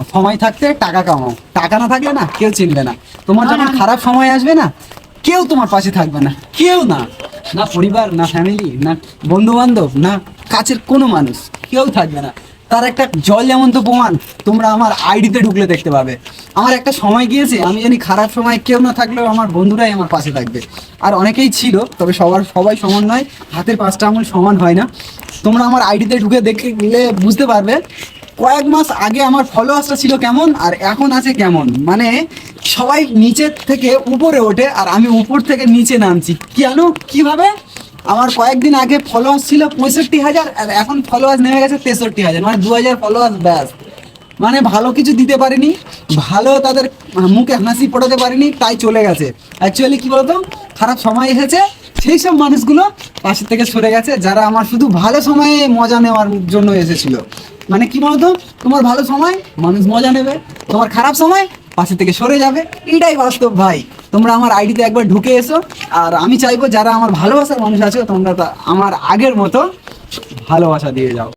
সময় থাকতে টাকা কামাও, টাকা না থাকলে না কেউ চিনবে না। তোমার যখন খারাপ সময় আসবে না, কেউ তোমার পাশে থাকবে না, কেউ না, না পরিবার, না ফ্যামিলি, না বন্ধু বান্ধব, না কাছের কোনো মানুষ, কেউ থাকবে না। তার একটা জল যেমন তো প্রমাণ, তোমরা আমার আইডিতে ঢুকলে দেখতে পাবে। আমার একটা সময় গিয়েছে, আমি জানি খারাপ সময় কেউ না থাকলেও আমার বন্ধুরাই আমার পাশে থাকবে। আর অনেকেই ছিল, তবে সবাই সমান নয়, হাতের পাঁচটা আঙুল সমান হয় না। তোমরা আমার আইডিতে ঢুকে দেখলে বুঝতে পারবে কয়েক মাস আগে আমার ফলোয়ার্সটা ছিল কেমন আর এখন আছে কেমন। মানে সবাই নিচের থেকে উপরে ওঠে আর আমি উপর থেকে নিচে নামছি। কেন, কিভাবে? আমার কয়েকদিন আগে ফলোয়ার্স ছিল 65,000 আর এখন ফলোয়ার্স নেমে গেছে 63,000, মানে 2,000 ফলোয়ার্স ব্যাস। মানে ভালো কিছু দিতে পারিনি, ভালো তাদের মুখে হাসি ফোটাতে পারিনি, তাই চলে গেছে। অ্যাকচুয়ালি কি বলতো, খারাপ সময় এসেছে, সেই সব মানুষগুলো পাশের থেকে সরে গেছে, যারা আমার শুধু ভালো সময়ে মজা নেওয়ার জন্য এসেছিল। মানে কি বলতো, তোমার ভালো সময় মানুষ মজা নেবে, তোমার খারাপ সময় পাশে থেকে সরে যাবে, এটাই বাস্তব ভাই। তোমরা আমার আইডিতে একবার ঢুকে এসো, আর আমি চাইবো যারা আমার ভালোবাসার মানুষ আছে তোমরা আমার আগের মতো ভালোবাসা দিয়ে যাও।